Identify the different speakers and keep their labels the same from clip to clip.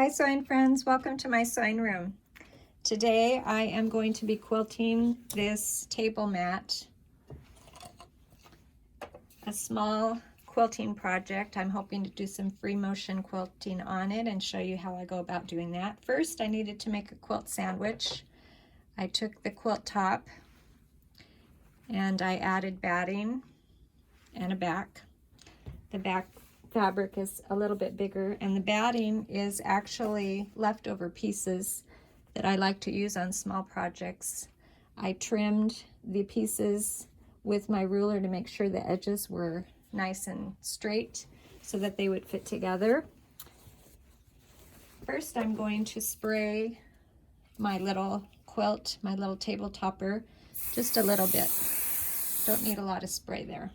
Speaker 1: Hi sewing friends, welcome to my sewing room. Today I am going to be quilting this table mat, a small quilting project. I'm hoping to do some free motion quilting on it and show you how I go about doing that. First I needed to make a quilt sandwich. I took the quilt top and I added batting and a back. The back fabric is a little bit bigger, and the batting is actually leftover pieces that I like to use on small projects. I trimmed the pieces with my ruler to make sure the edges were nice and straight so that they would fit together. First I'm going to spray my little quilt, my little table topper, just a little bit. Don't need a lot of spray there.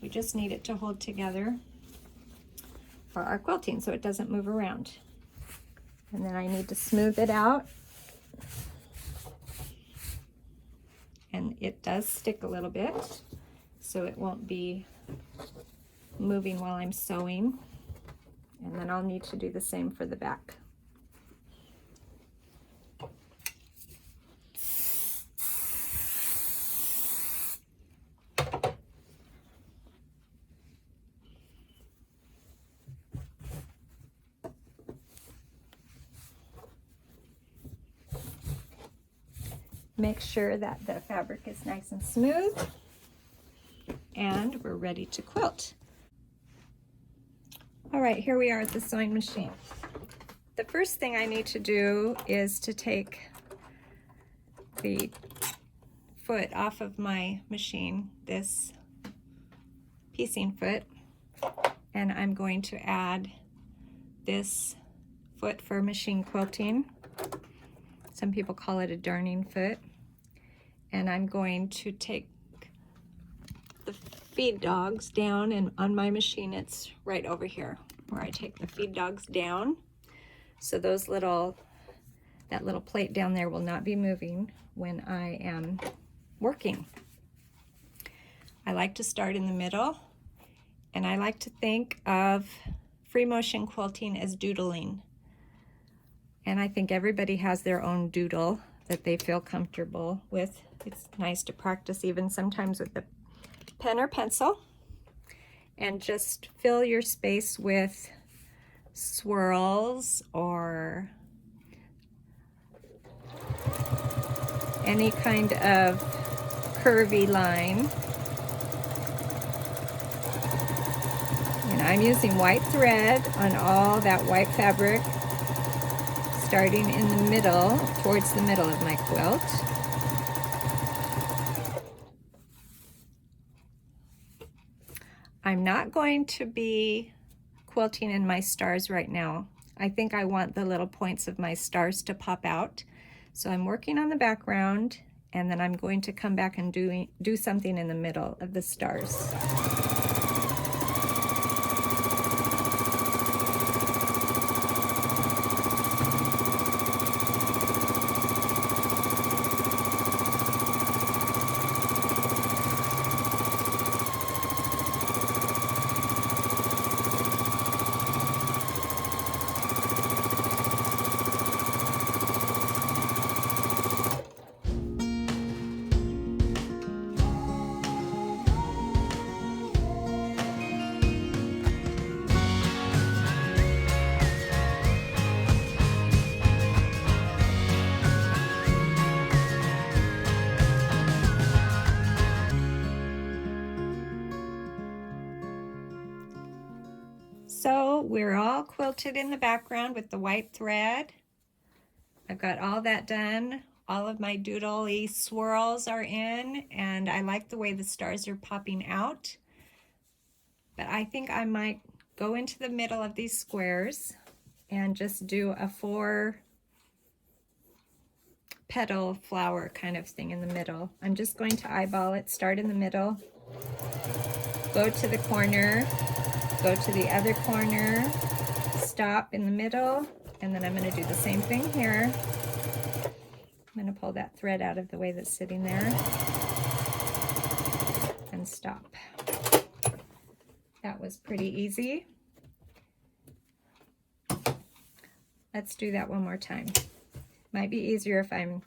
Speaker 1: We just need it to hold together for our quilting so it doesn't move around. And then I need to smooth it out. And it does stick a little bit, so it won't be moving while I'm sewing. And then I'll need to do the same for the back. Make sure that the fabric is nice and smooth, and we're ready to quilt. All right, here we are at the sewing machine. The first thing I need to do is to take the foot off of my machine, this piecing foot, and I'm going to add this foot for machine quilting. Some people call it a darning foot. And I'm going to take the feed dogs down, and on my machine it's right over here where I take the feed dogs down. So that little plate down there will not be moving when I am working. I like to start in the middle, and I like to think of free motion quilting as doodling. And I think everybody has their own doodle that they feel comfortable with. It's nice to practice even sometimes with a pen or pencil, and just fill your space with swirls or any kind of curvy line. And I'm using white thread on all that white fabric, starting in the middle, towards the middle of my quilt. I'm not going to be quilting in my stars right now. I think I want the little points of my stars to pop out. So I'm working on the background, and then I'm going to come back and do something in the middle of the stars. So we're all quilted in the background with the white thread. I've got all that done. All of my doodly swirls are in, and I like the way the stars are popping out. But I think I might go into the middle of these squares and just do a 4-petal flower kind of thing in the middle. I'm just going to eyeball it, start in the middle, go to the corner, go to the other corner, stop in the middle, and then I'm going to do the same thing here. I'm going to pull that thread out of the way that's sitting there and stop. That was pretty easy. Let's do that one more time. Might be easier if I'm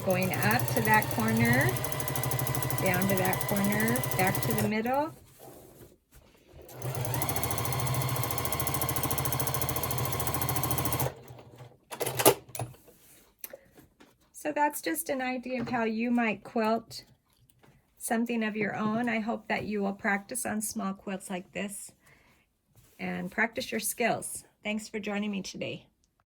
Speaker 1: going up to that corner, down to that corner, back to the middle. So that's just an idea of how you might quilt something of your own. I hope that you will practice on small quilts like this and practice your skills. Thanks for joining me today.